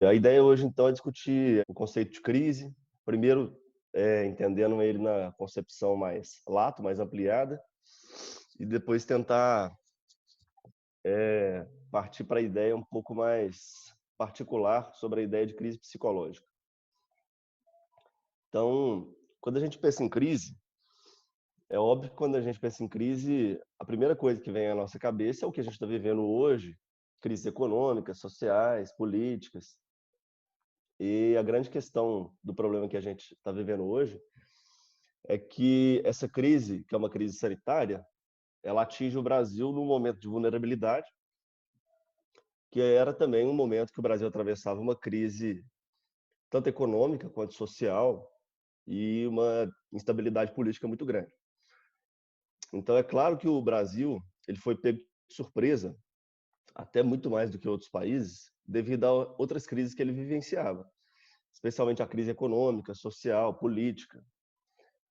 A ideia hoje, então, é discutir o conceito de crise, primeiro, entendendo ele na concepção mais lato, mais ampliada, e depois tentar partir para a ideia um pouco mais particular sobre a ideia de crise psicológica. Então, quando a gente pensa em crise, é óbvio que quando a gente pensa em crise, a primeira coisa que vem à nossa cabeça é o que a gente está vivendo hoje, crises econômicas, sociais, políticas. E a grande questão do problema que a gente está vivendo hoje é que essa crise, que é uma crise sanitária, ela atinge o Brasil num momento de vulnerabilidade, que era também um momento que o Brasil atravessava uma crise tanto econômica quanto social e uma instabilidade política muito grande. Então é claro que o Brasil ele foi pego de surpresa, até muito mais do que outros países, devido a outras crises que ele vivenciava, especialmente a crise econômica, social, política.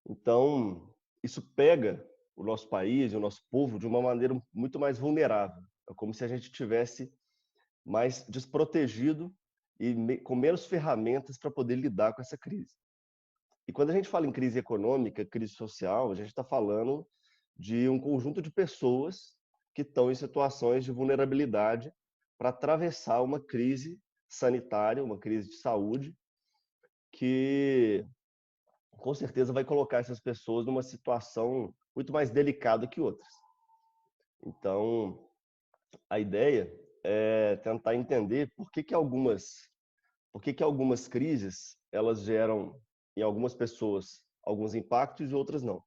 Então, isso pega o nosso país e o nosso povo de uma maneira muito mais vulnerável. É como se a gente tivesse mais desprotegido e com menos ferramentas para poder lidar com essa crise. E quando a gente fala em crise econômica, crise social, a gente está falando de um conjunto de pessoas que estão em situações de vulnerabilidade para atravessar uma crise sanitária, uma crise de saúde, que com certeza vai colocar essas pessoas numa situação muito mais delicada que outras. Então, a ideia é tentar entender por que que algumas crises elas geram em algumas pessoas alguns impactos e outras não.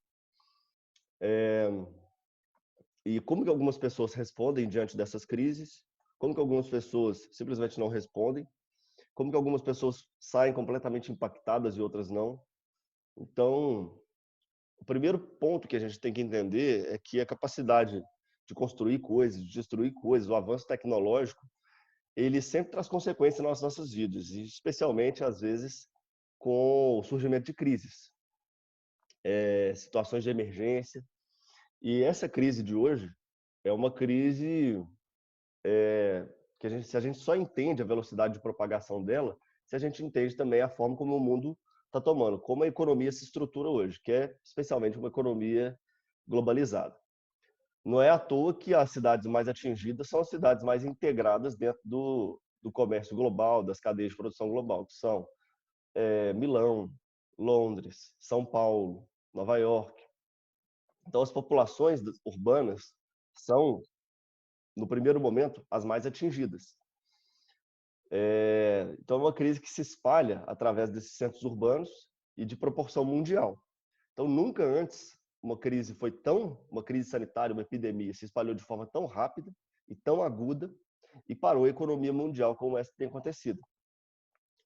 E como que algumas pessoas respondem diante dessas crises, como que algumas pessoas simplesmente não respondem, como que algumas pessoas saem completamente impactadas e outras não. Então, o primeiro ponto que a gente tem que entender é que a capacidade de construir coisas, de destruir coisas, o avanço tecnológico, ele sempre traz consequências nas nossas vidas, e especialmente, às vezes, com o surgimento de crises, situações de emergência. E essa crise de hoje é uma crise que se a gente só entende a velocidade de propagação dela, se a gente entende também a forma como o mundo está tomando, como a economia se estrutura hoje, que é especialmente uma economia globalizada. Não é à toa que as cidades mais atingidas são as cidades mais integradas dentro do comércio global, das cadeias de produção global, que são Milão, Londres, São Paulo, Nova York. Então, as populações urbanas são, no primeiro momento, as mais atingidas. Então, é uma crise que se espalha através desses centros urbanos e de proporção mundial. Então, nunca antes uma crise sanitária, uma epidemia, se espalhou de forma tão rápida e tão aguda e parou a economia mundial como essa tem acontecido.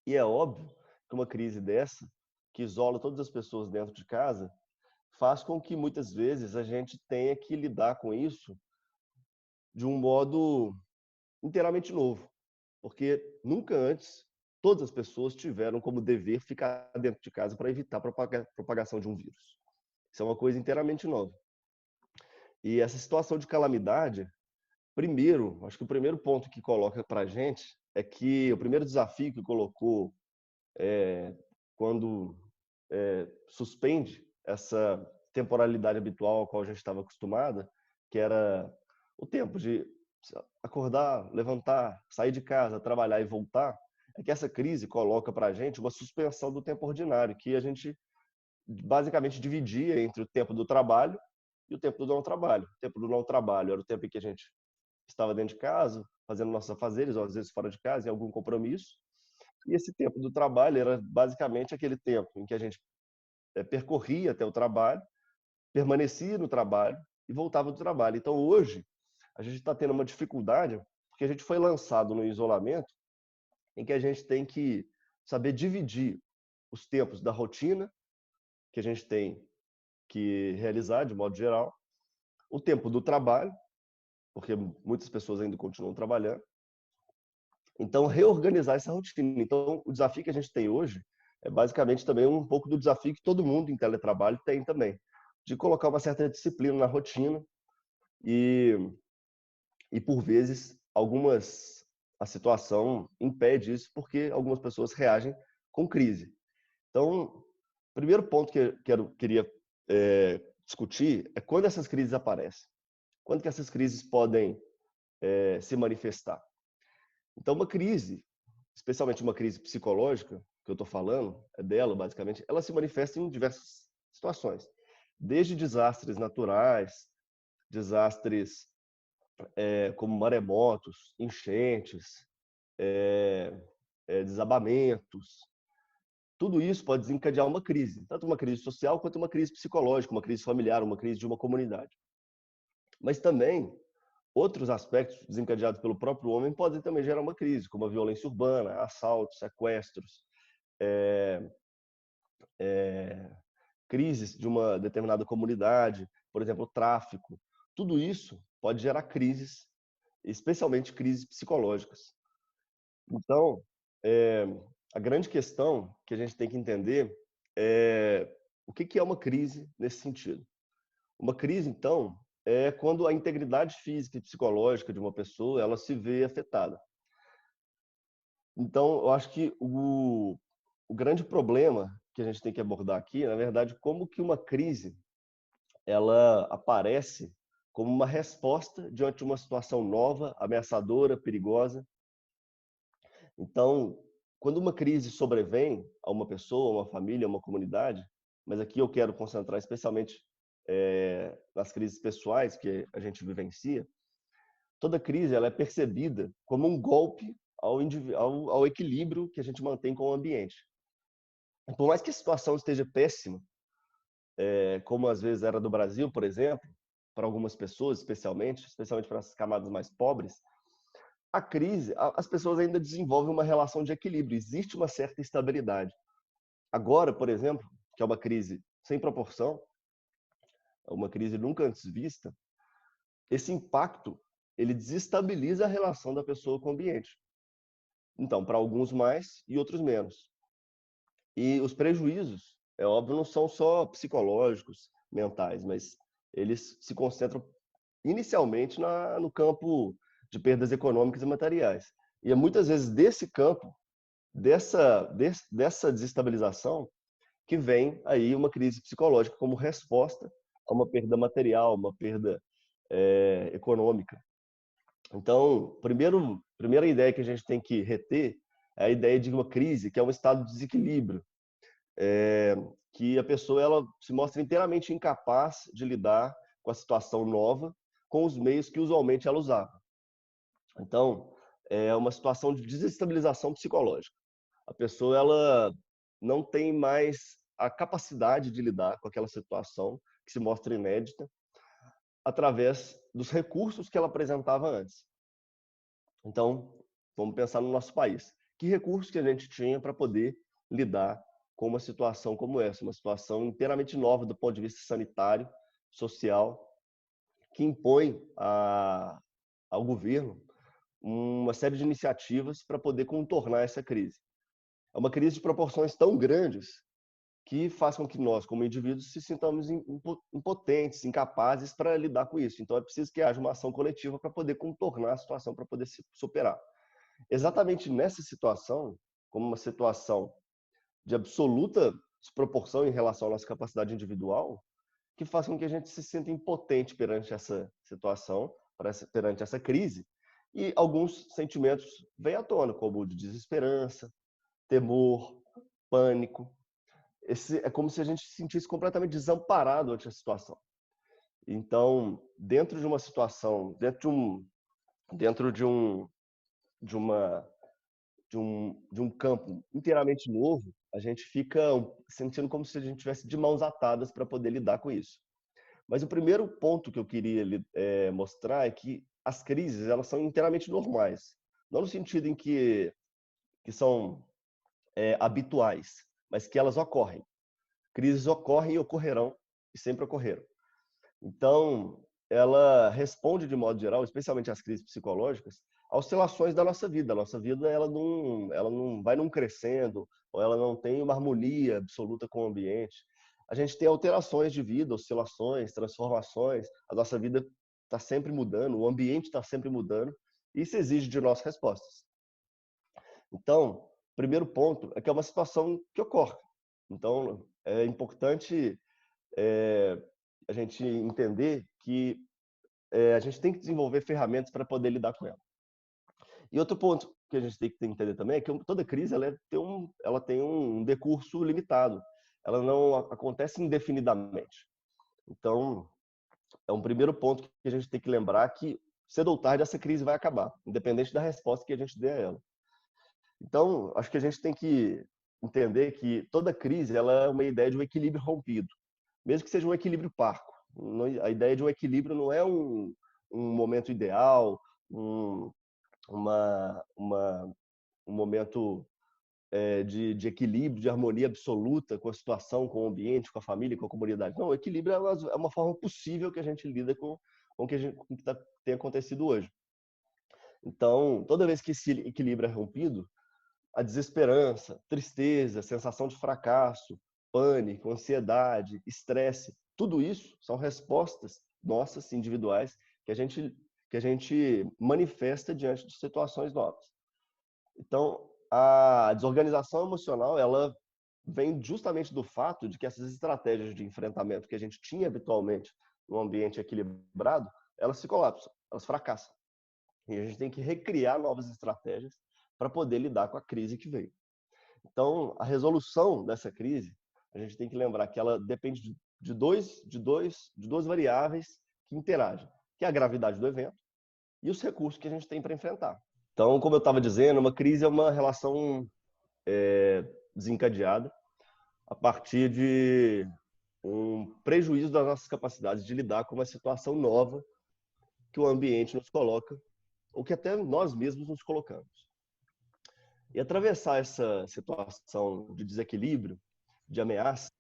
E é óbvio que uma crise dessa, que isola todas as pessoas dentro de casa, faz com que muitas vezes a gente tenha que lidar com isso de um modo inteiramente novo, porque nunca antes todas as pessoas tiveram como dever ficar dentro de casa para evitar a propagação de um vírus. Isso é uma coisa inteiramente nova. E essa situação de calamidade, primeiro, acho que o primeiro ponto que coloca para a gente é que o primeiro desafio que colocou quando suspende essa temporalidade habitual ao qual a gente estava acostumada, que era o tempo de acordar, levantar, sair de casa, trabalhar e voltar, é que essa crise coloca para a gente uma suspensão do tempo ordinário, que a gente basicamente dividia entre o tempo do trabalho e o tempo do não trabalho. O tempo do não trabalho era o tempo em que a gente estava dentro de casa, fazendo nossos afazeres, ou às vezes fora de casa, em algum compromisso. E esse tempo do trabalho era basicamente aquele tempo em que a gente percorria até o trabalho, permanecia no trabalho e voltava do trabalho. Então, hoje, a gente está tendo uma dificuldade, porque a gente foi lançado no isolamento, em que a gente tem que saber dividir os tempos da rotina que a gente tem que realizar, de modo geral, o tempo do trabalho, porque muitas pessoas ainda continuam trabalhando. Então, reorganizar essa rotina. Então, o desafio que a gente tem hoje é basicamente também um pouco do desafio que todo mundo em teletrabalho tem também, de colocar uma certa disciplina na rotina e por vezes, a situação impede isso porque algumas pessoas reagem com crise. Então, o primeiro ponto que eu queria discutir é quando essas crises aparecem. Quando que essas crises podem se manifestar? Então, uma crise, especialmente uma crise psicológica, que eu estou falando, é dela basicamente, ela se manifesta em diversas situações. Desde desastres naturais, desastres como maremotos, enchentes, desabamentos. Tudo isso pode desencadear uma crise, tanto uma crise social quanto uma crise psicológica, uma crise familiar, uma crise de uma comunidade. Mas também outros aspectos desencadeados pelo próprio homem podem também gerar uma crise, como a violência urbana, assaltos, sequestros, é, é, crises de uma determinada comunidade, por exemplo, o tráfico. Tudo isso pode gerar crises, especialmente crises psicológicas. Então, é, a grande questão que a gente tem que entender é o que é uma crise nesse sentido. Uma crise, então, é quando a integridade física e psicológica de uma pessoa ela se vê afetada. Então, eu acho que o grande problema que a gente tem que abordar aqui, na verdade, como que uma crise ela aparece como uma resposta diante de uma situação nova, ameaçadora, perigosa. Então, quando uma crise sobrevém a uma pessoa, a uma família, a uma comunidade, mas aqui eu quero concentrar especialmente nas crises pessoais que a gente vivencia, toda crise ela é percebida como um golpe ao equilíbrio que a gente mantém com o ambiente. Por mais que a situação esteja péssima, como às vezes era do Brasil, por exemplo, para algumas pessoas, especialmente para as camadas mais pobres, a crise, as pessoas ainda desenvolvem uma relação de equilíbrio, existe uma certa estabilidade. Agora, por exemplo, que é uma crise sem proporção, uma crise nunca antes vista, esse impacto ele desestabiliza a relação da pessoa com o ambiente. Então, para alguns mais e outros menos. E os prejuízos, é óbvio, não são só psicológicos, mentais, mas eles se concentram inicialmente no campo de perdas econômicas e materiais. E é muitas vezes desse campo, dessa desestabilização, que vem aí uma crise psicológica como resposta a uma perda material, uma perda econômica. Então, primeira ideia que a gente tem que reter é a ideia de uma crise, que é um estado de desequilíbrio, que a pessoa ela se mostra inteiramente incapaz de lidar com a situação nova com os meios que usualmente ela usava. Então, é uma situação de desestabilização psicológica. A pessoa ela não tem mais a capacidade de lidar com aquela situação que se mostra inédita através dos recursos que ela apresentava antes. Então, vamos pensar no nosso país. Que recursos que a gente tinha para poder lidar com uma situação como essa, uma situação inteiramente nova do ponto de vista sanitário, social, que impõe ao governo uma série de iniciativas para poder contornar essa crise. É uma crise de proporções tão grandes que faz com que nós, como indivíduos, se sintamos impotentes, incapazes para lidar com isso. Então, é preciso que haja uma ação coletiva para poder contornar a situação, para poder se superar. Exatamente nessa situação, como uma situação de absoluta desproporção em relação à nossa capacidade individual, que faz com que a gente se sinta impotente perante essa situação, perante essa crise, e alguns sentimentos vêm à tona, como o de desesperança, temor, pânico. É como se a gente se sentisse completamente desamparado ante a situação. Então, dentro de uma situação, dentro de um campo inteiramente novo, a gente fica sentindo como se a gente tivesse de mãos atadas para poder lidar com isso. Mas o primeiro ponto que eu queria mostrar é que as crises elas são inteiramente normais, não no sentido em que são habituais, mas que elas ocorrem. Crises ocorrem e ocorrerão, e sempre ocorreram. Então, ela responde de modo geral, especialmente as crises psicológicas, a oscilações da nossa vida. A nossa vida ela não vai num crescendo, ou ela não tem uma harmonia absoluta com o ambiente. A gente tem alterações de vida, oscilações, transformações. A nossa vida está sempre mudando, o ambiente está sempre mudando. E isso exige de nós respostas. Então, primeiro ponto é que é uma situação que ocorre. Então, é importante a gente entender que a gente tem que desenvolver ferramentas para poder lidar com ela. E outro ponto que a gente tem que entender também é que toda crise ela tem um decurso limitado. Ela não acontece indefinidamente. Então, é um primeiro ponto que a gente tem que lembrar que cedo ou tarde essa crise vai acabar, independente da resposta que a gente dê a ela. Então, acho que a gente tem que entender que toda crise ela é uma ideia de um equilíbrio rompido, mesmo que seja um equilíbrio parco. A ideia de um equilíbrio não é um momento ideal, um, um momento de equilíbrio, de harmonia absoluta com a situação, com o ambiente, com a família, com a comunidade. Não, o equilíbrio é uma forma possível que a gente lida com o que tem acontecido hoje. Então, toda vez que esse equilíbrio é rompido, a desesperança, tristeza, sensação de fracasso, pânico, ansiedade, estresse, tudo isso são respostas nossas, individuais, que a gente manifesta diante de situações novas. Então, a desorganização emocional, ela vem justamente do fato de que essas estratégias de enfrentamento que a gente tinha habitualmente num ambiente equilibrado, elas se colapsam, elas fracassam. E a gente tem que recriar novas estratégias para poder lidar com a crise que veio. Então, a resolução dessa crise, a gente tem que lembrar que ela depende de duas variáveis que interagem, que é a gravidade do evento e os recursos que a gente tem para enfrentar. Então, como eu estava dizendo, uma crise é uma relação desencadeada a partir de um prejuízo das nossas capacidades de lidar com uma situação nova que o ambiente nos coloca, ou que até nós mesmos nos colocamos. E atravessar essa situação de desequilíbrio, de ameaça,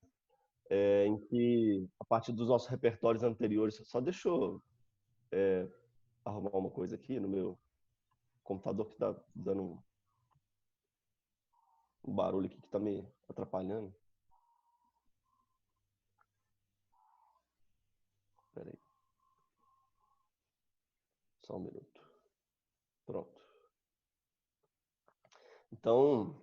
em que, a partir dos nossos repertórios anteriores, só deixa eu arrumar uma coisa aqui no meu computador que está dando um barulho aqui que está me atrapalhando. Espera aí. Só um minuto. Pronto. Então,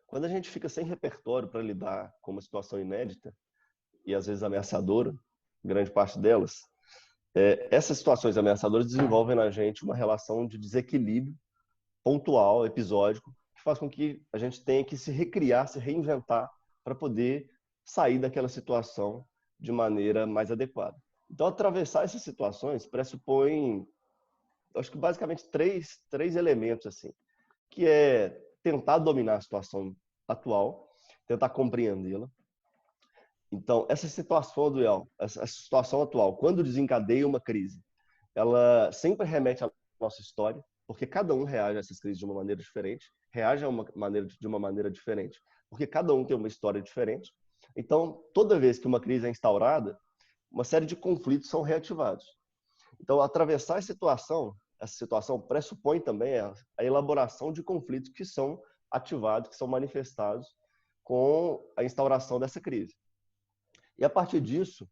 quando a gente fica sem repertório para lidar com uma situação inédita e às vezes ameaçadora, grande parte delas, essas situações ameaçadoras desenvolvem na gente uma relação de desequilíbrio pontual, episódico, que faz com que a gente tenha que se recriar, se reinventar para poder sair daquela situação de maneira mais adequada. Então, atravessar essas situações pressupõe, acho que basicamente três elementos assim, que é tentar dominar a situação atual, tentar compreendê-la. Então, essa situação atual, quando desencadeia uma crise, ela sempre remete à nossa história, porque cada um reage a essas crises de uma maneira diferente, reage de uma maneira diferente, porque cada um tem uma história diferente. Então, toda vez que uma crise é instaurada, uma série de conflitos são reativados. Então, atravessar essa situação pressupõe também a elaboração de conflitos que são ativados, que são manifestados com a instauração dessa crise. E a partir disso,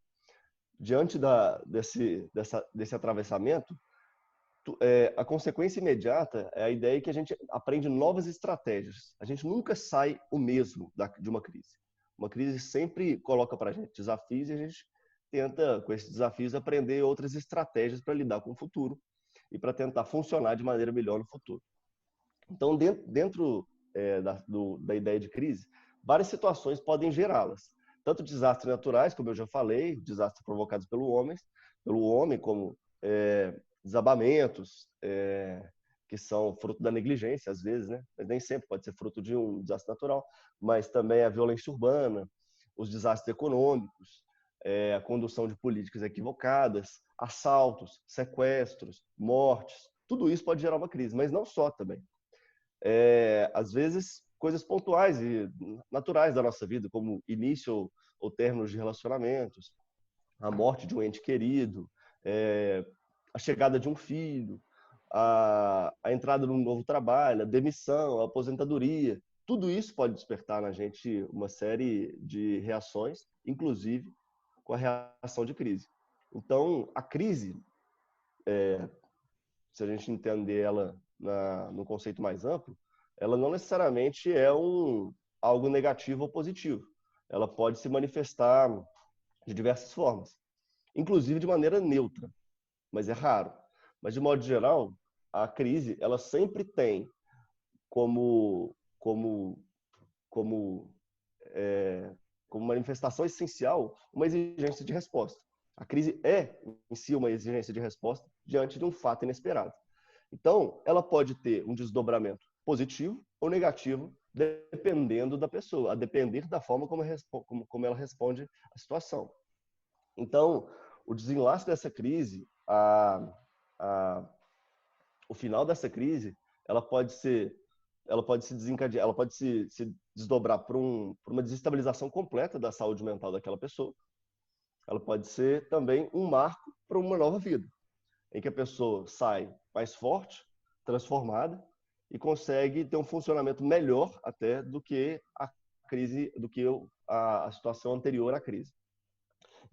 diante desse atravessamento, a consequência imediata é a ideia que a gente aprende novas estratégias. A gente nunca sai o mesmo de uma crise. Uma crise sempre coloca para a gente desafios e a gente tenta, com esses desafios, aprender outras estratégias para lidar com o futuro e para tentar funcionar de maneira melhor no futuro. Então, dentro da ideia de crise, várias situações podem gerá-las. Tanto desastres naturais, como eu já falei, desastres provocados pelo homem, como desabamentos, que são fruto da negligência, às vezes, né? Mas nem sempre pode ser fruto de um desastre natural, mas também a violência urbana, os desastres econômicos, a condução de políticas equivocadas, assaltos, sequestros, mortes, tudo isso pode gerar uma crise, mas não só também. Às vezes, coisas pontuais e naturais da nossa vida, como início ou término de relacionamentos, a morte de um ente querido, a chegada de um filho, a entrada num novo trabalho, a demissão, a aposentadoria. Tudo isso pode despertar na gente uma série de reações, inclusive com a reação de crise. Então, a crise, se a gente entender ela no conceito mais amplo, ela não necessariamente é algo negativo ou positivo. Ela pode se manifestar de diversas formas, inclusive de maneira neutra, mas é raro. Mas, de modo geral, a crise ela sempre tem como, como, como, como manifestação essencial uma exigência de resposta. A crise é, em si, uma exigência de resposta diante de um fato inesperado. Então, ela pode ter um desdobramento positivo ou negativo, dependendo da pessoa, a depender da forma como ela responde à situação. Então, o desenlace dessa crise, o final dessa crise, ela pode se desencadear, ela pode se desdobrar por uma desestabilização completa da saúde mental daquela pessoa. Ela pode ser também um marco para uma nova vida, em que a pessoa sai mais forte, transformada e consegue ter um funcionamento melhor até do que a crise, do que a situação anterior à crise.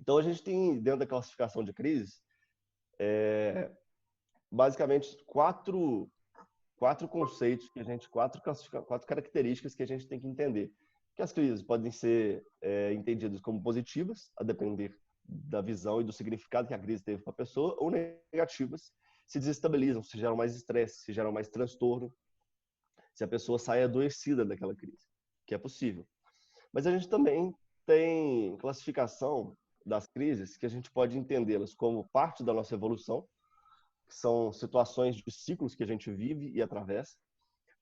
Então a gente tem dentro da classificação de crises basicamente quatro conceitos que quatro características que a gente tem que entender. Que as crises podem ser entendidas como positivas, a depender da visão e do significado que a crise teve para a pessoa, ou negativas, se desestabilizam, se geram mais estresse, se geram mais transtorno, se a pessoa sai adoecida daquela crise, que é possível. Mas a gente também tem classificação das crises que a gente pode entendê-las como parte da nossa evolução, que são situações de ciclos que a gente vive e atravessa,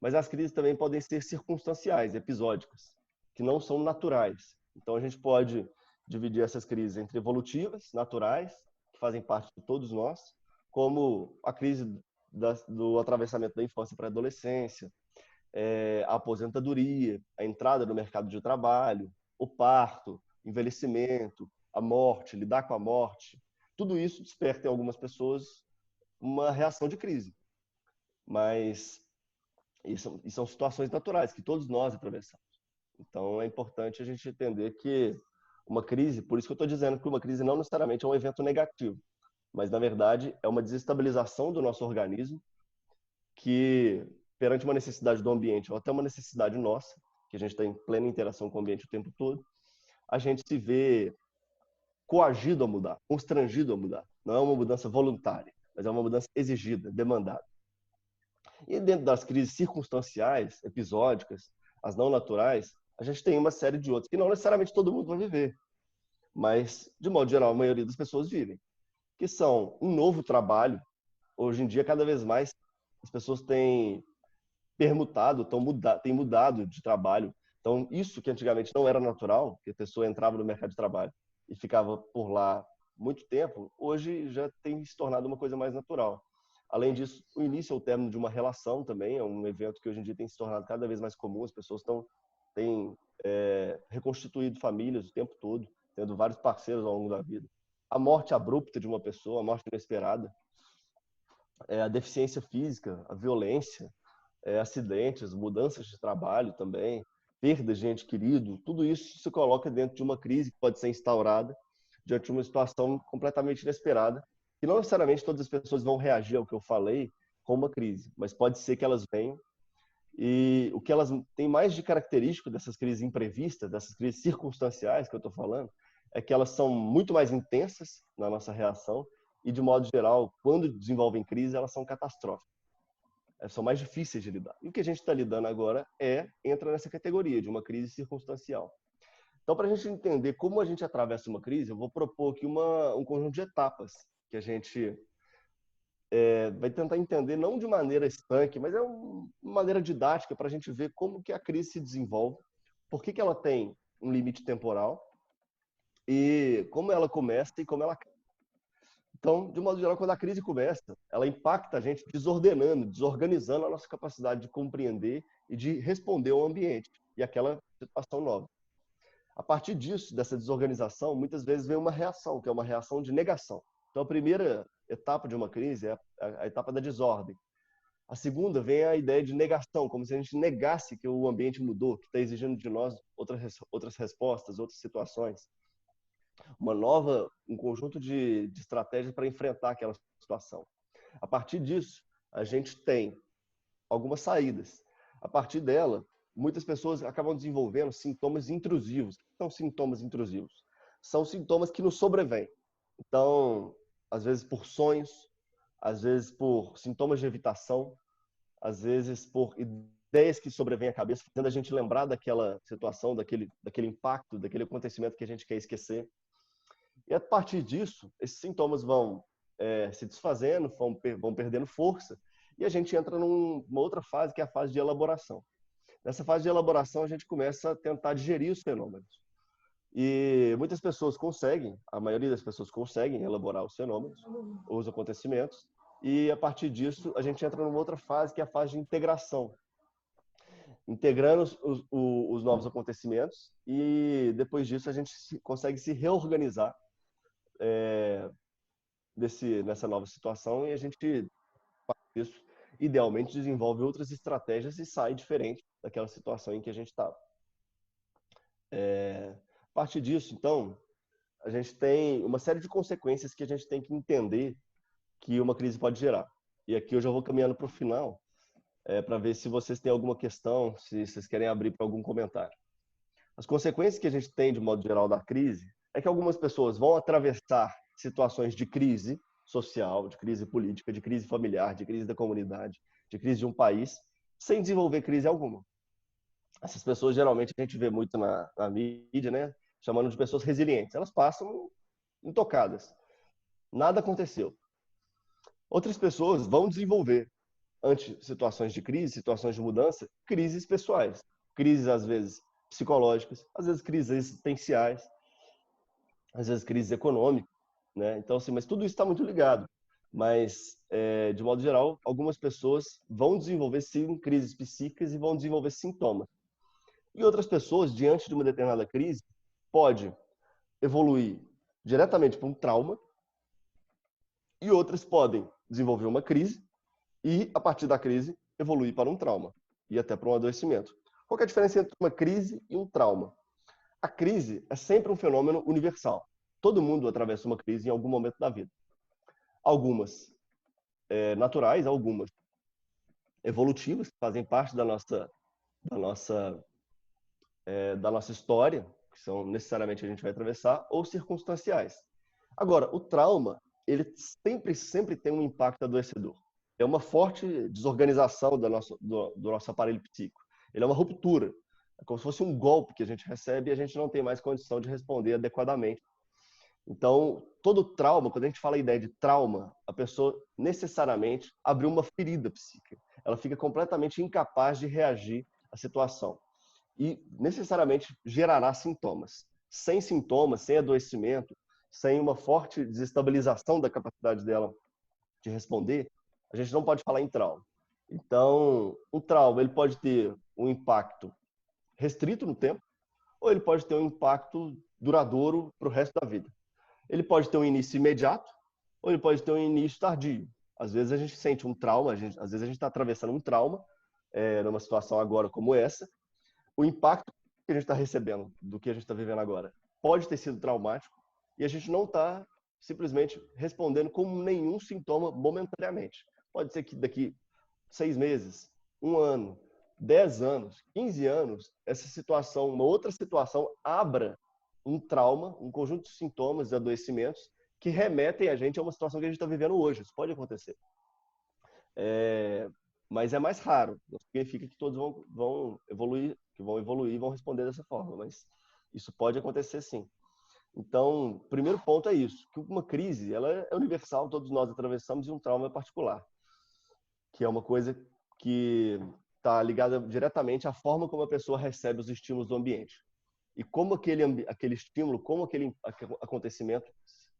mas as crises também podem ser circunstanciais, episódicas, que não são naturais. Então a gente pode dividir essas crises entre evolutivas, naturais, que fazem parte de todos nós, como a crise do atravessamento da infância para a adolescência, a aposentadoria, a entrada no mercado de trabalho, o parto, envelhecimento, a morte, lidar com a morte. Tudo isso desperta em algumas pessoas uma reação de crise. Mas e são situações naturais que todos nós atravessamos. Então é importante a gente entender que uma crise, por isso que eu estou dizendo que uma crise não necessariamente é um evento negativo, mas na verdade é uma desestabilização do nosso organismo que, perante uma necessidade do ambiente ou até uma necessidade nossa, que a gente está em plena interação com o ambiente o tempo todo, a gente se vê coagido a mudar, constrangido a mudar. Não é uma mudança voluntária, mas é uma mudança exigida, demandada. E dentro das crises circunstanciais, episódicas, as não naturais, a gente tem uma série de outras que não necessariamente todo mundo vai viver, mas, de modo geral, a maioria das pessoas vivem, que são um novo trabalho. Hoje em dia, cada vez mais, as pessoas têm permutado, têm mudado de trabalho. Então, isso que antigamente não era natural, que a pessoa entrava no mercado de trabalho e ficava por lá muito tempo, hoje já tem se tornado uma coisa mais natural. Além disso, o início ou o término de uma relação também é um evento que hoje em dia tem se tornado cada vez mais comum. As pessoas têm reconstituído famílias o tempo todo, tendo vários parceiros ao longo da vida. A morte abrupta de uma pessoa, a morte inesperada, a deficiência física, a violência, acidentes, mudanças de trabalho também, perda de gente querido, tudo isso se coloca dentro de uma crise que pode ser instaurada diante de uma situação completamente inesperada, e não necessariamente todas as pessoas vão reagir ao que eu falei com uma crise, mas pode ser que elas venham, e o que elas têm mais de característico dessas crises imprevistas, dessas crises circunstanciais que eu estou falando, é que elas são muito mais intensas na nossa reação e, de modo geral, quando desenvolvem crise, elas são catastróficas. São mais difíceis de lidar. E o que a gente está lidando agora entra nessa categoria de uma crise circunstancial. Então, para a gente entender como a gente atravessa uma crise, eu vou propor aqui um conjunto de etapas que a gente vai tentar entender, não de maneira estanque, mas uma maneira didática para a gente ver como que a crise se desenvolve, por que ela tem um limite temporal e como ela começa e como ela acaba. Então, de modo geral, quando a crise começa, ela impacta a gente desordenando, desorganizando a nossa capacidade de compreender e de responder ao ambiente e àquela situação nova. A partir disso, dessa desorganização, muitas vezes vem uma reação, que é uma reação de negação. Então, a primeira etapa de uma crise é a etapa da desordem. A segunda vem a ideia de negação, como se a gente negasse que o ambiente mudou, que está exigindo de nós outras respostas, outras situações. Um conjunto de estratégias para enfrentar aquela situação. A partir disso, a gente tem algumas saídas. A partir dela, muitas pessoas acabam desenvolvendo sintomas intrusivos. O que são sintomas intrusivos? São sintomas que nos sobrevêm. Então, às vezes por sonhos, às vezes por sintomas de evitação, às vezes por ideias que sobrevêm à cabeça, fazendo a gente lembrar daquela situação, daquele impacto, daquele acontecimento que a gente quer esquecer. E a partir disso, esses sintomas vão se desfazendo, vão perdendo força, e a gente entra numa outra fase, que é a fase de elaboração. Nessa fase de elaboração, a gente começa a tentar digerir os fenômenos. E muitas pessoas conseguem, a maioria das pessoas conseguem elaborar os fenômenos, os acontecimentos, e a partir disso, a gente entra numa outra fase, que é a fase de integração. Integrando os novos acontecimentos, e depois disso a gente consegue se reorganizar nessa nova situação, e a gente, isso, idealmente, desenvolve outras estratégias e sai diferente daquela situação em que a gente estava. A partir disso, então, a gente tem uma série de consequências que a gente tem que entender que uma crise pode gerar. E aqui eu já vou caminhando para o final, para ver se vocês têm alguma questão, se vocês querem abrir para algum comentário. As consequências que a gente tem, de modo geral, da crise, é que algumas pessoas vão atravessar situações de crise social, de crise política, de crise familiar, de crise da comunidade, de crise de um país, sem desenvolver crise alguma. Essas pessoas, geralmente, a gente vê muito na mídia, né? Chamando de pessoas resilientes. Elas passam intocadas. Nada aconteceu. Outras pessoas vão desenvolver, ante situações de crise, situações de mudança, crises pessoais. Crises, às vezes, psicológicas, às vezes crises existenciais, às vezes crises econômicas, né? Então, assim, mas tudo isso está muito ligado. Mas, de modo geral, algumas pessoas vão desenvolver, sim, crises psíquicas e vão desenvolver sintomas. E outras pessoas, diante de uma determinada crise, pode evoluir diretamente para um trauma, e outras podem desenvolver uma crise e, a partir da crise, evoluir para um trauma e até para um adoecimento. Qual é a diferença entre uma crise e um trauma? A crise é sempre um fenômeno universal. Todo mundo atravessa uma crise em algum momento da vida. Algumas naturais, algumas evolutivas, que fazem parte da nossa história, que são necessariamente a gente vai atravessar, ou circunstanciais. Agora, o trauma, ele sempre tem um impacto adoecedor. É uma forte desorganização do nosso aparelho psíquico. Ele é uma ruptura. É como se fosse um golpe que a gente recebe e a gente não tem mais condição de responder adequadamente. Então, todo trauma, quando a gente fala a ideia de trauma, a pessoa necessariamente abriu uma ferida psíquica. Ela fica completamente incapaz de reagir à situação. E necessariamente gerará sintomas. Sem sintomas, sem adoecimento, sem uma forte desestabilização da capacidade dela de responder, a gente não pode falar em trauma. Então, o trauma ele pode ter um impacto restrito no tempo, ou ele pode ter um impacto duradouro para o resto da vida. Ele pode ter um início imediato, ou ele pode ter um início tardio. Às vezes a gente sente um trauma, às vezes a gente está atravessando um trauma, numa situação agora como essa. O impacto que a gente está recebendo do que a gente está vivendo agora pode ter sido traumático, e a gente não está simplesmente respondendo com nenhum sintoma momentaneamente. Pode ser que daqui 6 meses, 1 ano, 10 anos, 15 anos, essa situação, uma outra situação, abra um trauma, um conjunto de sintomas e adoecimentos que remetem a gente a uma situação que a gente está vivendo hoje. Isso pode acontecer. Mas é mais raro. Não significa que todos vão evoluir, e vão responder dessa forma, mas isso pode acontecer sim. Então, o primeiro ponto é isso, que uma crise ela é universal, todos nós atravessamos, e um trauma é particular, que é uma coisa que está ligada diretamente à forma como a pessoa recebe os estímulos do ambiente. E como aquele estímulo, como aquele acontecimento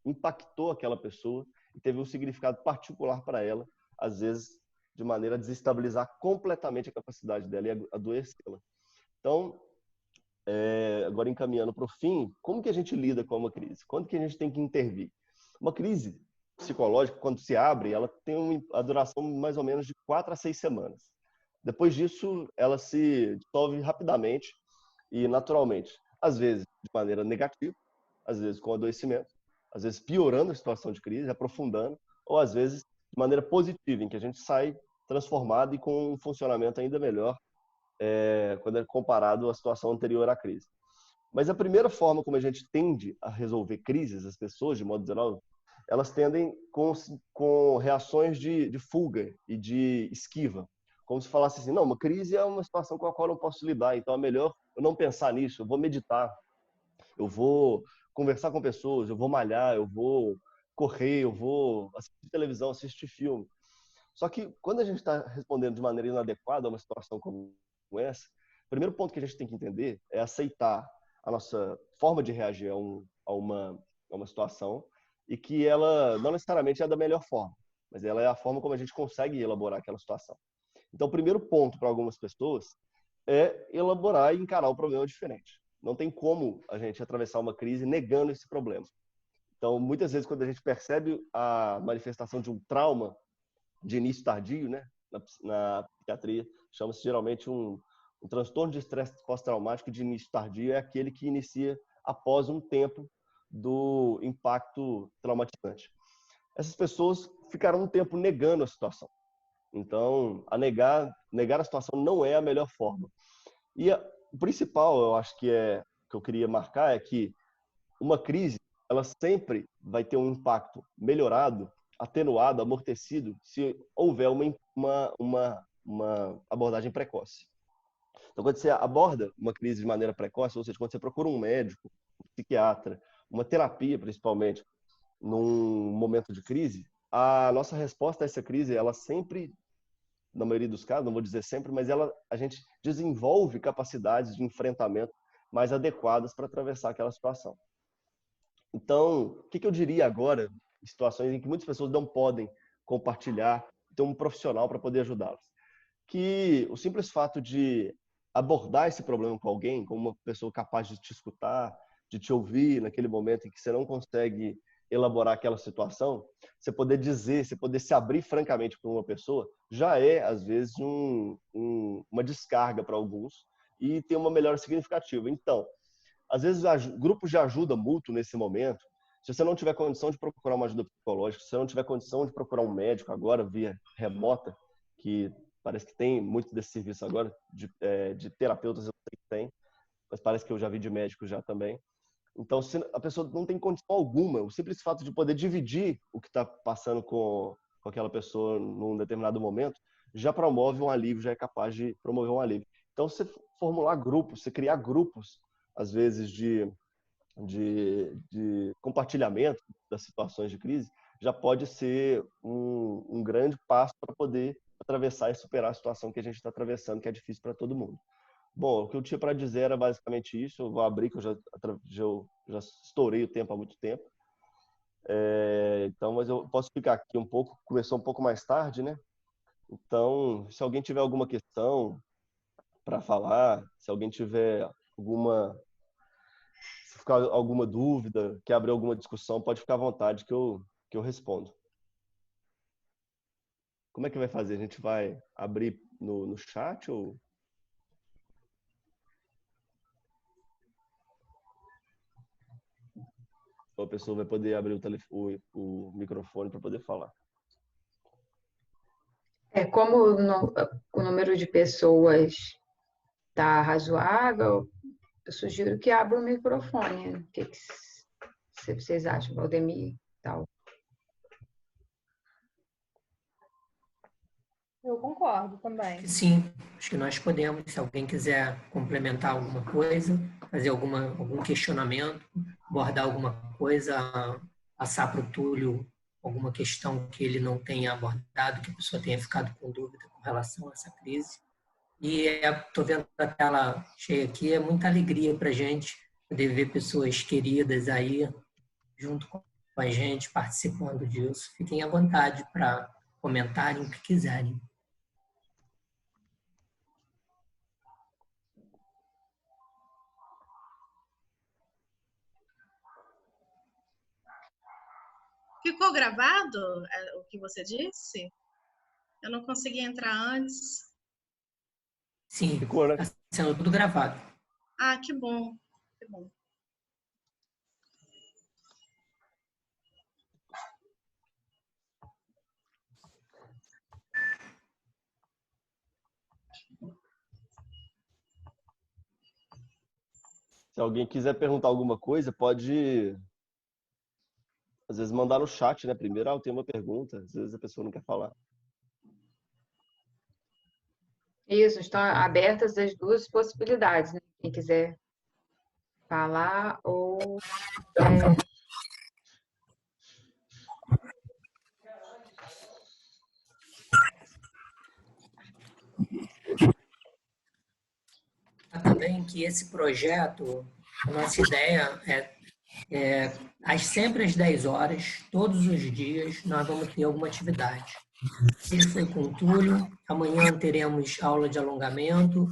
impactou aquela pessoa e teve um significado particular para ela, às vezes de maneira a desestabilizar completamente a capacidade dela e adoecê-la. Então, agora encaminhando para o fim, como que a gente lida com uma crise? Quando que a gente tem que intervir? Uma crise psicológica, quando se abre, ela tem a duração mais ou menos de 4 a 6 semanas. Depois disso, ela se dissolve rapidamente e naturalmente. Às vezes de maneira negativa, às vezes com adoecimento, às vezes piorando a situação de crise, aprofundando, ou às vezes de maneira positiva, em que a gente sai transformado e com um funcionamento ainda melhor quando é comparado à situação anterior à crise. Mas a primeira forma como a gente tende a resolver crises, as pessoas, de modo geral, elas tendem com reações de fuga e de esquiva. Como se falasse assim, não, uma crise é uma situação com a qual eu não posso lidar, então é melhor eu não pensar nisso, eu vou meditar, eu vou conversar com pessoas, eu vou malhar, eu vou correr, eu vou assistir televisão, assistir filme. Só que quando a gente está respondendo de maneira inadequada a uma situação como essa, o primeiro ponto que a gente tem que entender é aceitar a nossa forma de reagir a uma situação e que ela não necessariamente é da melhor forma, mas ela é a forma como a gente consegue elaborar aquela situação. Então, o primeiro ponto para algumas pessoas é elaborar e encarar o problema diferente. Não tem como a gente atravessar uma crise negando esse problema. Então, muitas vezes, quando a gente percebe a manifestação de um trauma de início tardio, né, na psiquiatria, chama-se geralmente um transtorno de estresse pós-traumático de início tardio, é aquele que inicia após um tempo do impacto traumatizante. Essas pessoas ficaram um tempo negando a situação. Então, negar a situação não é a melhor forma. E o principal, eu acho que eu queria marcar é que uma crise, ela sempre vai ter um impacto melhorado, atenuado, amortecido, se houver uma abordagem precoce. Então, quando você aborda uma crise de maneira precoce, ou seja, quando você procura um médico, um psiquiatra, uma terapia, principalmente, num momento de crise, a nossa resposta a essa crise, ela sempre, na maioria dos casos, não vou dizer sempre, mas a gente desenvolve capacidades de enfrentamento mais adequadas para atravessar aquela situação. Então, o que eu diria agora, em situações em que muitas pessoas não podem compartilhar, ter um profissional para poder ajudá-las? Que o simples fato de abordar esse problema com alguém, com uma pessoa capaz de te escutar, de te ouvir naquele momento em que você não consegue elaborar aquela situação, você poder dizer, você poder se abrir francamente para uma pessoa, já é, às vezes, uma descarga para alguns e tem uma melhora significativa. Então, às vezes, grupos de ajuda mútuo nesse momento, se você não tiver condição de procurar uma ajuda psicológica, se você não tiver condição de procurar um médico agora, via remota, que parece que tem muito desse serviço agora, de terapeutas eu sei que tem, mas parece que eu já vi de médico já também. Então, se a pessoa não tem condição alguma, o simples fato de poder dividir o que está passando com aquela pessoa num determinado momento, já promove um alívio, já é capaz de promover um alívio. Então, você formular grupos, você criar grupos, às vezes, de compartilhamento das situações de crise, já pode ser um grande passo para poder atravessar e superar a situação que a gente está atravessando, que é difícil para todo mundo. Bom, o que eu tinha para dizer era basicamente isso. Eu vou abrir, que eu já estourei o tempo há muito tempo. Então, mas eu posso explicar aqui um pouco. Começou um pouco mais tarde, né? Então, se alguém tiver alguma questão para falar, se alguém tiver se ficar alguma dúvida, quer abrir alguma discussão, pode ficar à vontade que eu respondo. Como é que vai fazer? A gente vai abrir no chat ou a pessoa vai poder abrir o microfone para poder falar? Como o número de pessoas está razoável, eu sugiro que abra o microfone. O que vocês acham, Valdemir e tal? Eu concordo também. Sim, acho que nós podemos, se alguém quiser complementar alguma coisa, fazer algum questionamento, abordar alguma coisa, passar para o Túlio alguma questão que ele não tenha abordado, que a pessoa tenha ficado com dúvida com relação a essa crise. E estou vendo a tela cheia aqui, é muita alegria para a gente poder ver pessoas queridas aí junto com a gente, participando disso. Fiquem à vontade para comentarem o que quiserem. Ficou gravado o que você disse? Eu não consegui entrar antes. Sim, está sendo tudo gravado. Ah, que bom, que bom. alguém quiser perguntar alguma coisa, pode, às vezes, mandar no chat, né? Primeiro, eu tenho uma pergunta. Às vezes a pessoa não quer falar. Isso, estão abertas as duas possibilidades, né? Quem quiser falar ou Também que esse projeto, a nossa ideia sempre às 10 horas, todos os dias, nós vamos ter alguma atividade. Hoje foi com o Túlio, amanhã teremos aula de alongamento,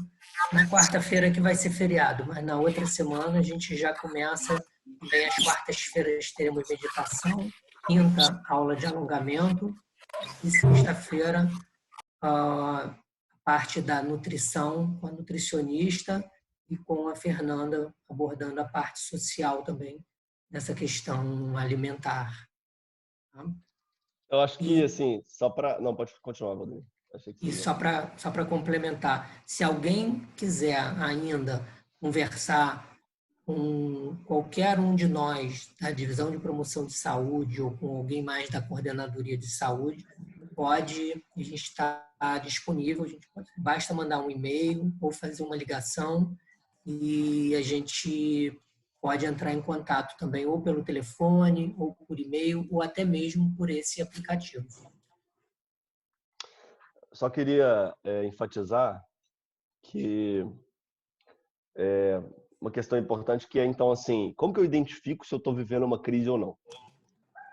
na quarta-feira que vai ser feriado, mas na outra semana a gente já começa, também às quartas-feiras teremos meditação, quinta aula de alongamento e sexta-feira a parte da nutrição com a nutricionista e com a Fernanda abordando a parte social também dessa questão alimentar. Tá? Eu acho que, assim, só para... Não, pode continuar, Rodrigo. E só para complementar, se alguém quiser ainda conversar com qualquer um de nós da Divisão de Promoção de Saúde ou com alguém mais da Coordenadoria de Saúde, a gente está disponível, basta mandar um e-mail ou fazer uma ligação e a gente pode entrar em contato também ou pelo telefone, ou por e-mail, ou até mesmo por esse aplicativo. Só queria enfatizar que uma questão importante que é, então, assim, como que eu identifico se eu estou vivendo uma crise ou não?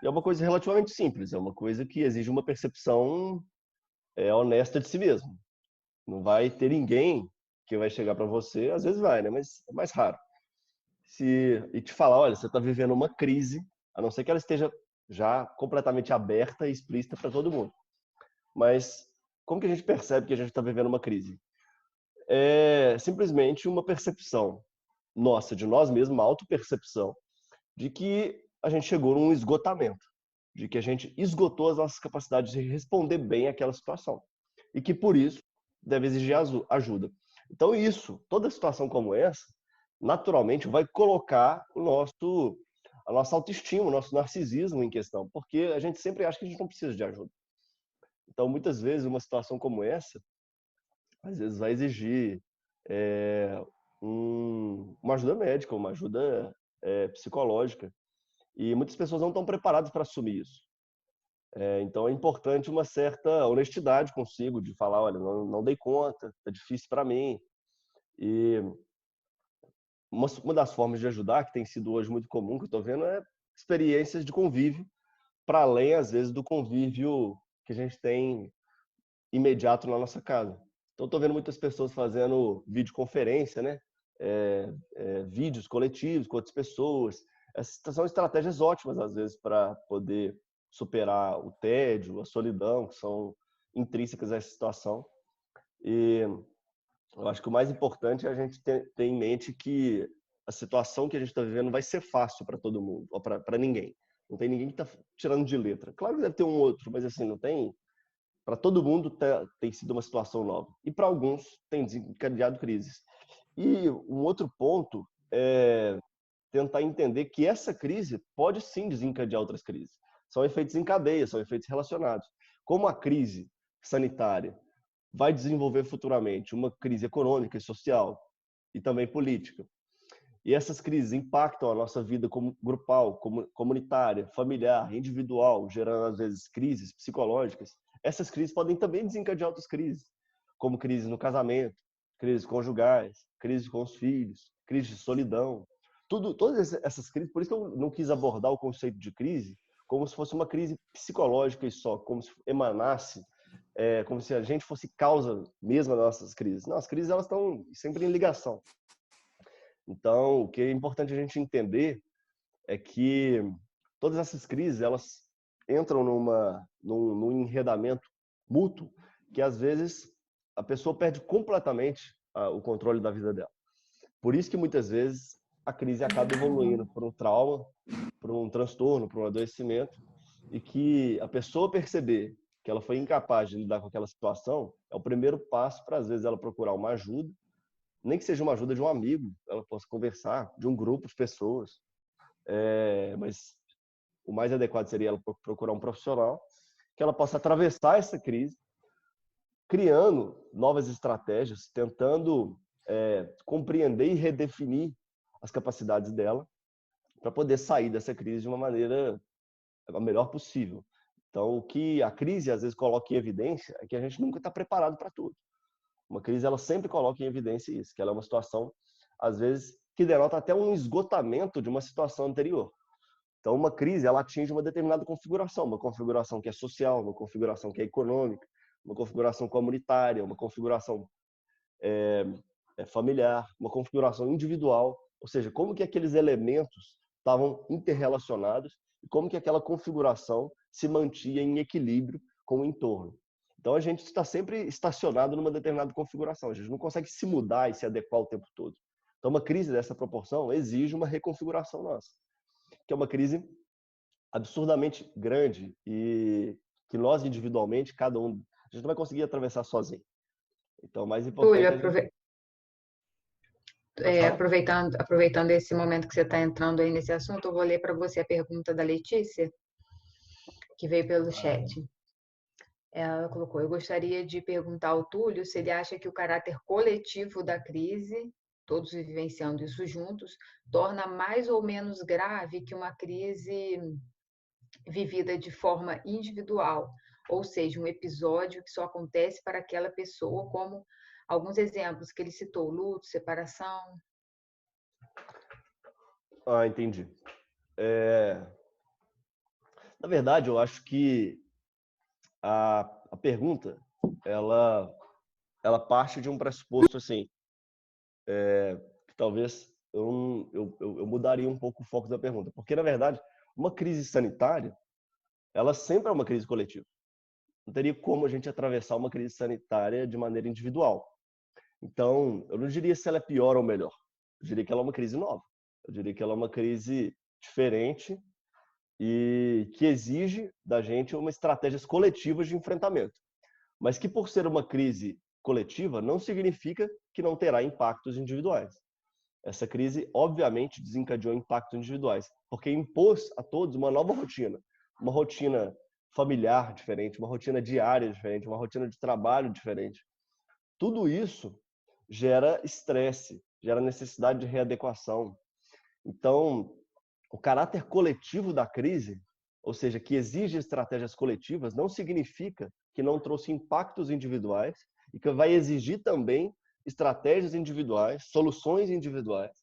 E é uma coisa relativamente simples, é uma coisa que exige uma percepção honesta de si mesmo. Não vai ter ninguém que vai chegar para você, às vezes vai, né? Mas é mais raro. E te falar, olha, você está vivendo uma crise, a não ser que ela esteja já completamente aberta e explícita para todo mundo. Mas como que a gente percebe que a gente está vivendo uma crise? É simplesmente uma percepção nossa, de nós mesmos, uma autopercepção de que a gente chegou num esgotamento, de que a gente esgotou as nossas capacidades de responder bem àquela situação e que por isso deve exigir ajuda. Então toda situação como essa, naturalmente vai colocar a nossa autoestima, o nosso narcisismo em questão, porque a gente sempre acha que a gente não precisa de ajuda. Então, muitas vezes, uma situação como essa, às vezes vai exigir uma ajuda médica, uma ajuda psicológica. E muitas pessoas não estão preparadas para assumir isso. Então é importante uma certa honestidade consigo, de falar, olha, não dei conta, está difícil para mim. E uma das formas de ajudar, que tem sido hoje muito comum, que eu estou vendo, é experiências de convívio, para além, às vezes, do convívio que a gente tem imediato na nossa casa. Então, estou vendo muitas pessoas fazendo videoconferência, né? Vídeos coletivos com outras pessoas. Essas são estratégias ótimas, às vezes, para poder superar o tédio, a solidão, que são intrínsecas a essa situação. E eu acho que o mais importante é a gente ter em mente que a situação que a gente está vivendo não vai ser fácil para todo mundo, ou para ninguém. Não tem ninguém que está tirando de letra. Claro que deve ter um outro, mas assim, não tem... Para todo mundo tem sido uma situação nova. E para alguns tem desencadeado crises. E um outro ponto é tentar entender que essa crise pode sim desencadear outras crises. São efeitos em cadeia, são efeitos relacionados. Como a crise sanitária vai desenvolver futuramente uma crise econômica e social e também política. E essas crises impactam a nossa vida como grupal, comunitária, familiar, individual, gerando às vezes crises psicológicas. Essas crises podem também desencadear outras crises, como crise no casamento, crises conjugais, crise com os filhos, crise de solidão. Todas essas crises, por isso que eu não quis abordar o conceito de crise como se fosse uma crise psicológica e só, como se emanasse, como se a gente fosse causa mesma das nossas crises. Não, as crises elas estão sempre em ligação. Então, o que é importante a gente entender é que todas essas crises, elas entram num enredamento mútuo que, às vezes, a pessoa perde completamente o controle da vida dela. Por isso que, muitas vezes, a crise acaba evoluindo para um trauma, para um transtorno, para um adoecimento, e que a pessoa perceber que ela foi incapaz de lidar com aquela situação é o primeiro passo para, às vezes, ela procurar uma ajuda nem que seja uma ajuda de um amigo, ela possa conversar, de um grupo de pessoas, mas o mais adequado seria ela procurar um profissional que ela possa atravessar essa crise, criando novas estratégias, tentando compreender e redefinir as capacidades dela para poder sair dessa crise de uma maneira a melhor possível. Então, o que a crise às vezes coloca em evidência é que a gente nunca está preparado para tudo. Uma crise, ela sempre coloca em evidência isso, que ela é uma situação, às vezes, que denota até um esgotamento de uma situação anterior. Então, uma crise, ela atinge uma determinada configuração, uma configuração que é social, uma configuração que é econômica, uma configuração comunitária, uma configuração familiar, uma configuração individual, ou seja, como que aqueles elementos estavam interrelacionados e como que aquela configuração se mantinha em equilíbrio com o entorno. Então, a gente está sempre estacionado numa determinada configuração. A gente não consegue se mudar e se adequar o tempo todo. Então, uma crise dessa proporção exige uma reconfiguração nossa, que é uma crise absurdamente grande e que nós, individualmente, cada um, a gente não vai conseguir atravessar sozinho. Então, o mais importante Túlio, aproveitando esse momento que você está entrando aí nesse assunto, eu vou ler para você a pergunta da Letícia, que veio pelo chat. Ela colocou: eu gostaria de perguntar ao Túlio se ele acha que o caráter coletivo da crise, todos vivenciando isso juntos, torna mais ou menos grave que uma crise vivida de forma individual, ou seja, um episódio que só acontece para aquela pessoa, como alguns exemplos que ele citou: luto, separação. Entendi. Na verdade, eu acho que a pergunta, ela parte de um pressuposto assim, que talvez eu mudaria um pouco o foco da pergunta, porque na verdade uma crise sanitária, ela sempre é uma crise coletiva. Não teria como a gente atravessar uma crise sanitária de maneira individual. Então, eu não diria se ela é pior ou melhor. Eu diria que ela é uma crise nova. Eu diria que ela é uma crise diferente e que exige da gente uma estratégias coletivas de enfrentamento. Mas que por ser uma crise coletiva não significa que não terá impactos individuais. Essa crise obviamente desencadeou impactos individuais, porque impôs a todos uma nova rotina, uma rotina familiar diferente, uma rotina diária diferente, uma rotina de trabalho diferente. Tudo isso gera estresse, gera necessidade de readequação. Então, o caráter coletivo da crise, ou seja, que exige estratégias coletivas, não significa que não trouxe impactos individuais e que vai exigir também estratégias individuais, soluções individuais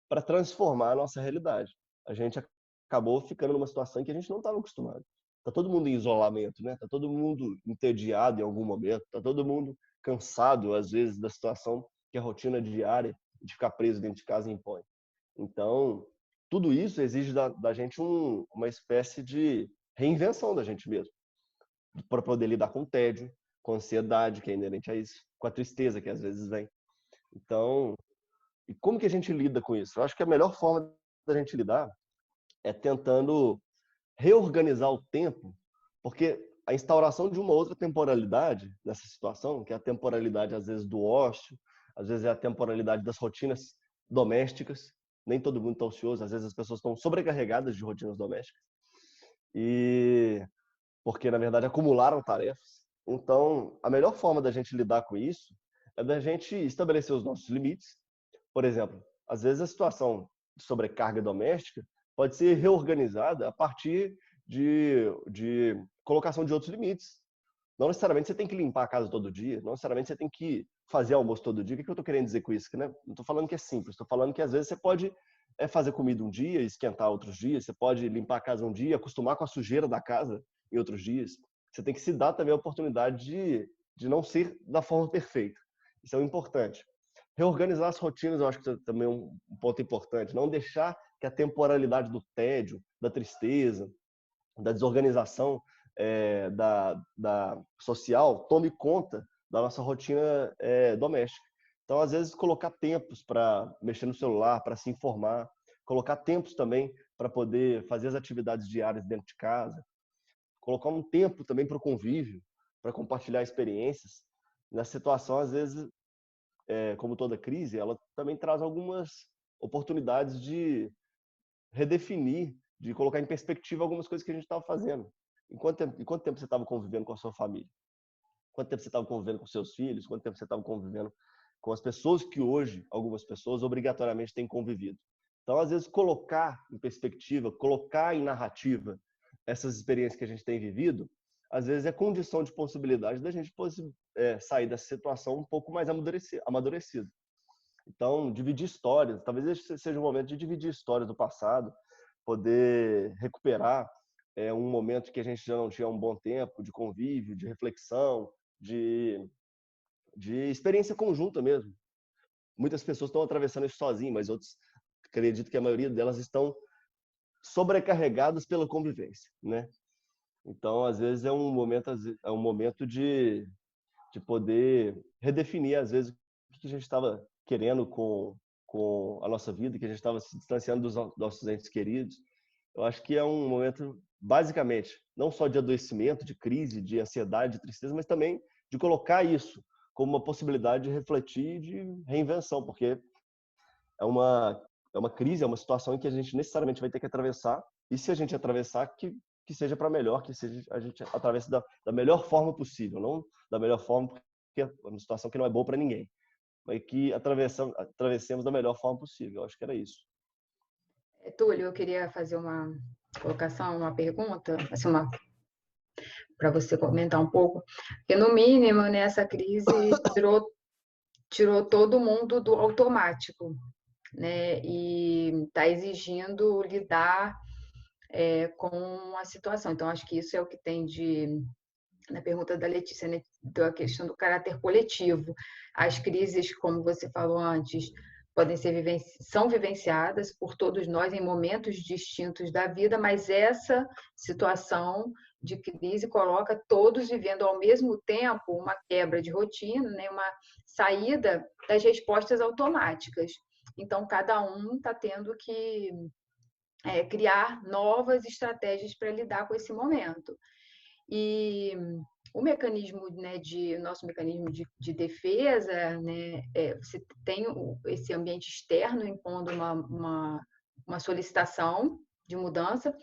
para transformar a nossa realidade. A gente acabou ficando numa situação em que a gente não estava acostumado. Está todo mundo em isolamento, né? Está todo mundo entediado em algum momento, está todo mundo cansado, às vezes, da situação que a rotina diária de ficar preso dentro de casa impõe. Então, tudo isso exige da gente uma espécie de reinvenção da gente mesmo, para poder lidar com o tédio, com a ansiedade que é inerente a isso, com a tristeza que às vezes vem. Então, e como que a gente lida com isso? Eu acho que a melhor forma da gente lidar é tentando reorganizar o tempo, porque a instauração de uma outra temporalidade nessa situação, que é a temporalidade às vezes do ócio, às vezes é a temporalidade das rotinas domésticas. Nem todo mundo está ocioso, às vezes as pessoas estão sobrecarregadas de rotinas domésticas. E porque na verdade acumularam tarefas. Então, a melhor forma da gente lidar com isso é da gente estabelecer os nossos limites. Por exemplo, às vezes a situação de sobrecarga doméstica pode ser reorganizada a partir de colocação de outros limites. Não necessariamente você tem que limpar a casa todo dia, não necessariamente você tem que fazer almoço todo dia. O que eu estou querendo dizer com isso? Né? Não estou falando que é simples, estou falando que às vezes você pode fazer comida um dia, esquentar outros dias, você pode limpar a casa um dia, acostumar com a sujeira da casa em outros dias. Você tem que se dar também a oportunidade de não ser da forma perfeita. Isso é importante. Reorganizar as rotinas, eu acho que também é um ponto importante. Não deixar que a temporalidade do tédio, da tristeza, da desorganização da social tome conta da nossa rotina doméstica. Então, às vezes, colocar tempos para mexer no celular, para se informar, colocar tempos também para poder fazer as atividades diárias dentro de casa, colocar um tempo também para o convívio, para compartilhar experiências. Na situação, às vezes, como toda crise, ela também traz algumas oportunidades de redefinir, de colocar em perspectiva algumas coisas que a gente estava fazendo. Em quanto tempo você estava convivendo com a sua família? Quanto tempo você estava convivendo com seus filhos? Quanto tempo você estava convivendo com as pessoas que hoje, algumas pessoas, obrigatoriamente têm convivido? Então, às vezes, colocar em perspectiva, colocar em narrativa essas experiências que a gente tem vivido, às vezes é condição de possibilidade da gente sair dessa situação um pouco mais amadurecido. Então, dividir histórias, talvez esse seja o momento de dividir histórias do passado, poder recuperar um momento que a gente já não tinha um bom tempo de convívio, de reflexão, de experiência conjunta mesmo. Muitas pessoas estão atravessando isso sozinhas, mas outros, acredito que a maioria delas estão sobrecarregadas pela convivência, né? Então, às vezes é um momento de poder redefinir, às vezes, o que a gente estava querendo com a nossa vida, que a gente estava se distanciando dos nossos entes queridos. Eu acho que é um momento, basicamente, não só de adoecimento, de crise, de ansiedade, de tristeza, mas também de colocar isso como uma possibilidade de refletir e de reinvenção, porque é uma crise, é uma situação em que a gente necessariamente vai ter que atravessar, e se a gente atravessar, que seja para melhor, que seja a gente atravesse da melhor forma possível, não da melhor forma porque é uma situação que não é boa para ninguém, mas que atravessemos da melhor forma possível. Eu acho que era isso. Túlio, eu queria fazer uma colocação, uma pergunta, assim, para você comentar um pouco, porque no mínimo, né, essa crise tirou todo mundo do automático, né, e está exigindo lidar com a situação. Então, acho que isso é o que tem na pergunta da Letícia, né, da questão do caráter coletivo. As crises, como você falou antes, são vivenciadas por todos nós em momentos distintos da vida, mas essa situação de crise coloca todos vivendo ao mesmo tempo uma quebra de rotina, né, uma saída das respostas automáticas. Então, cada um está tendo que criar novas estratégias para lidar com esse momento. E o mecanismo, né, nosso mecanismo de defesa, né, você tem esse ambiente externo impondo uma solicitação de mudança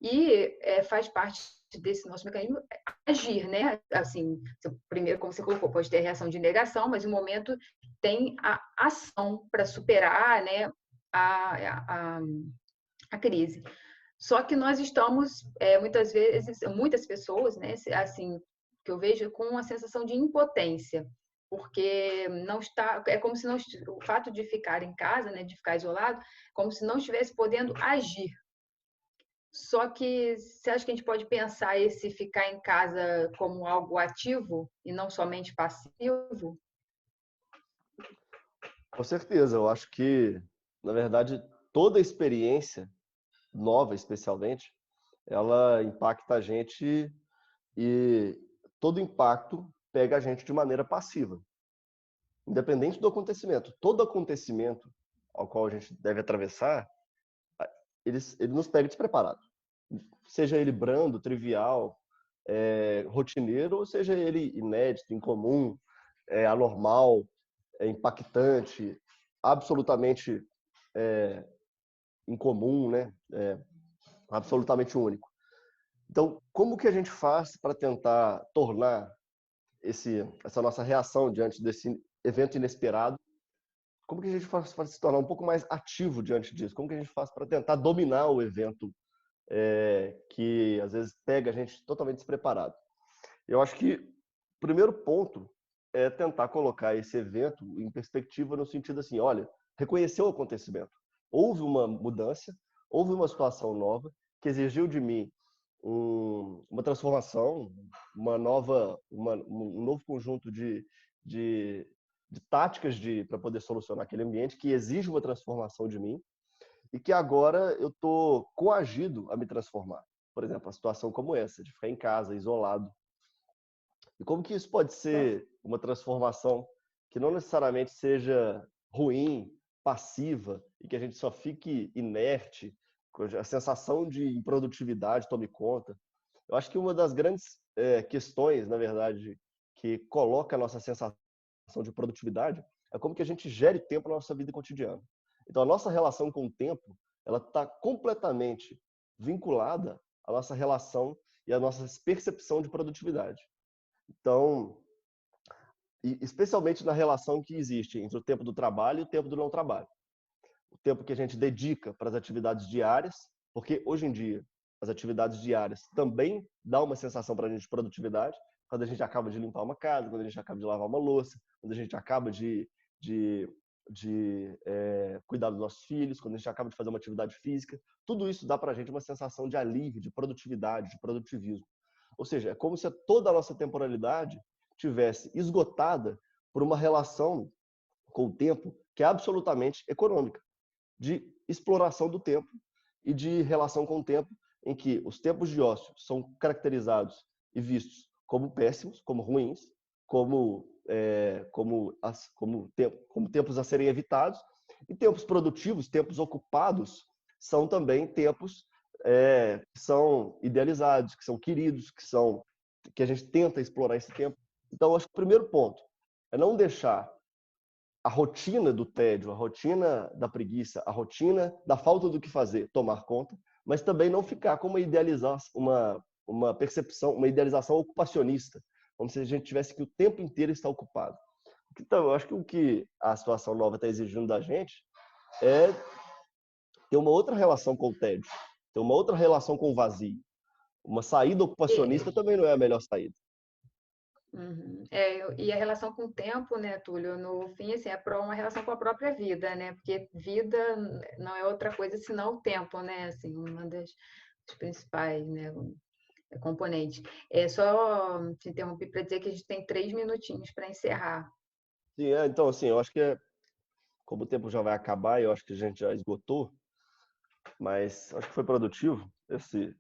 e faz parte desse nosso mecanismo agir, né? Assim, primeiro, como você colocou, pode ter a reação de negação, mas no momento tem a ação para superar, né, a crise. Só que nós estamos, muitas vezes, muitas pessoas, né, assim, que eu vejo com uma sensação de impotência, porque não está, é como se não, o fato de ficar em casa, né, de ficar isolado, como se não estivesse podendo agir. Só que você acha que a gente pode pensar esse ficar em casa como algo ativo e não somente passivo? Com certeza, eu acho que, na verdade, toda experiência nova, especialmente, ela impacta a gente e todo impacto pega a gente de maneira passiva, independente do acontecimento. Todo acontecimento ao qual a gente deve atravessar, ele nos pega despreparado. Seja ele brando, trivial, rotineiro, ou seja ele inédito, incomum, anormal, impactante, absolutamente incomum, né? Absolutamente único. Então, como que a gente faz para tentar tornar essa nossa reação diante desse evento inesperado, como que a gente faz para se tornar um pouco mais ativo diante disso? Como que a gente faz para tentar dominar o evento que às vezes pega a gente totalmente despreparado? Eu acho que o primeiro ponto é tentar colocar esse evento em perspectiva no sentido assim, olha, reconhecer o acontecimento. Houve uma mudança, houve uma situação nova que exigiu de mim uma transformação, um novo conjunto de táticas para poder solucionar aquele ambiente que exige uma transformação de mim e que agora eu estou coagido a me transformar. Por exemplo, uma situação como essa, de ficar em casa, isolado. E como que isso pode ser uma transformação que não necessariamente seja ruim, passiva, e que a gente só fique inerte, a sensação de improdutividade tome conta. Eu acho que uma das grandes questões, na verdade, que coloca a nossa sensação de produtividade é como que a gente gere tempo na nossa vida cotidiana. Então, a nossa relação com o tempo, ela está completamente vinculada à nossa relação e à nossa percepção de produtividade. Então, especialmente na relação que existe entre o tempo do trabalho e o tempo do não trabalho. O tempo que a gente dedica para as atividades diárias, porque hoje em dia as atividades diárias também dão uma sensação para a gente de produtividade, quando a gente acaba de limpar uma casa, quando a gente acaba de lavar uma louça, quando a gente acaba de cuidar dos nossos filhos, quando a gente acaba de fazer uma atividade física, tudo isso dá para a gente uma sensação de alívio, de produtividade, de produtivismo. Ou seja, é como se toda a nossa temporalidade tivesse esgotada por uma relação com o tempo que é absolutamente econômica, de exploração do tempo e de relação com o tempo em que os tempos de ócio são caracterizados e vistos como péssimos, como ruins, como tempos a serem evitados, e tempos produtivos, tempos ocupados, são também tempos que são idealizados, que são queridos, que a gente tenta explorar esse tempo. Então, acho que o primeiro ponto é não deixar a rotina do tédio, a rotina da preguiça, a rotina da falta do que fazer tomar conta, mas também não ficar com uma percepção, uma idealização ocupacionista, como se a gente tivesse que o tempo inteiro estar ocupado. Então, eu acho que o que a situação nova está exigindo da gente é ter uma outra relação com o tédio, ter uma outra relação com o vazio. Uma saída ocupacionista também não é a melhor saída. Uhum. E a relação com o tempo, né, Túlio, no fim, assim, é uma relação com a própria vida, né, porque vida não é outra coisa senão o tempo, né, assim, uma das principais, né, componentes. Só te interrompi para dizer que a gente tem 3 minutinhos para encerrar. Sim, então, assim, eu acho que como o tempo já vai acabar, eu acho que a gente já esgotou, mas acho que foi produtivo esse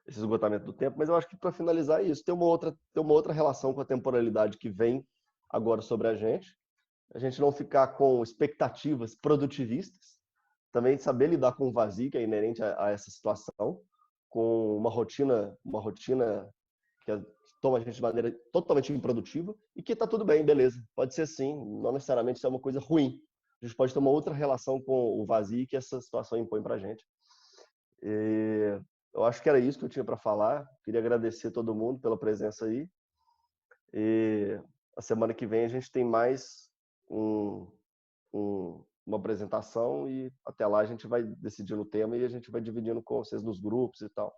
esgotamento do tempo, mas eu acho que para finalizar é isso, tem uma outra relação com a temporalidade que vem agora sobre a gente não ficar com expectativas produtivistas, também saber lidar com o vazio que é inerente a essa situação, com uma rotina que toma a gente de maneira totalmente improdutiva e que está tudo bem, beleza, pode ser sim, não necessariamente isso é uma coisa ruim, a gente pode ter uma outra relação com o vazio que essa situação impõe para a gente. Eu acho que era isso que eu tinha para falar. Queria agradecer a todo mundo pela presença aí. E a semana que vem a gente tem mais uma apresentação e até lá a gente vai decidindo o tema e a gente vai dividindo com vocês nos grupos e tal.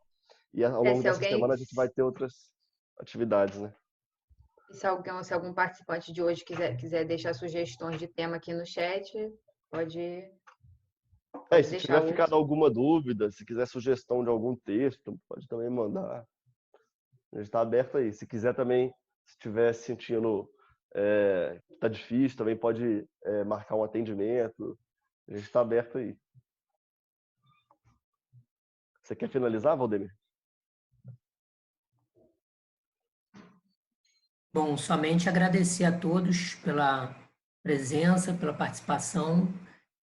E ao longo dessa semana a gente vai ter outras atividades, né? Se algum participante de hoje quiser deixar sugestões de tema aqui no chat, pode se tiver ficado alguma dúvida, se quiser sugestão de algum texto, pode também mandar. A gente está aberto aí. Se quiser também, se estiver sentindo que está difícil, também pode marcar um atendimento. A gente está aberto aí. Você quer finalizar, Valdemir? Bom, somente agradecer a todos pela presença, pela participação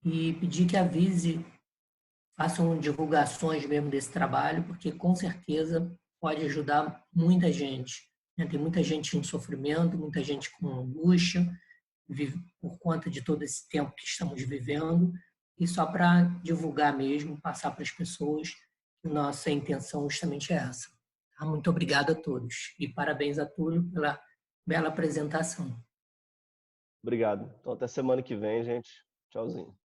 e pedir que avise, façam divulgações mesmo desse trabalho, porque com certeza pode ajudar muita gente. Tem muita gente em sofrimento, muita gente com angústia, por conta de todo esse tempo que estamos vivendo, e só para divulgar mesmo, passar para as pessoas, que nossa intenção justamente é essa. Muito obrigado a todos e parabéns a Túlio pela bela apresentação. Obrigado. Então, até semana que vem, gente. Tchauzinho.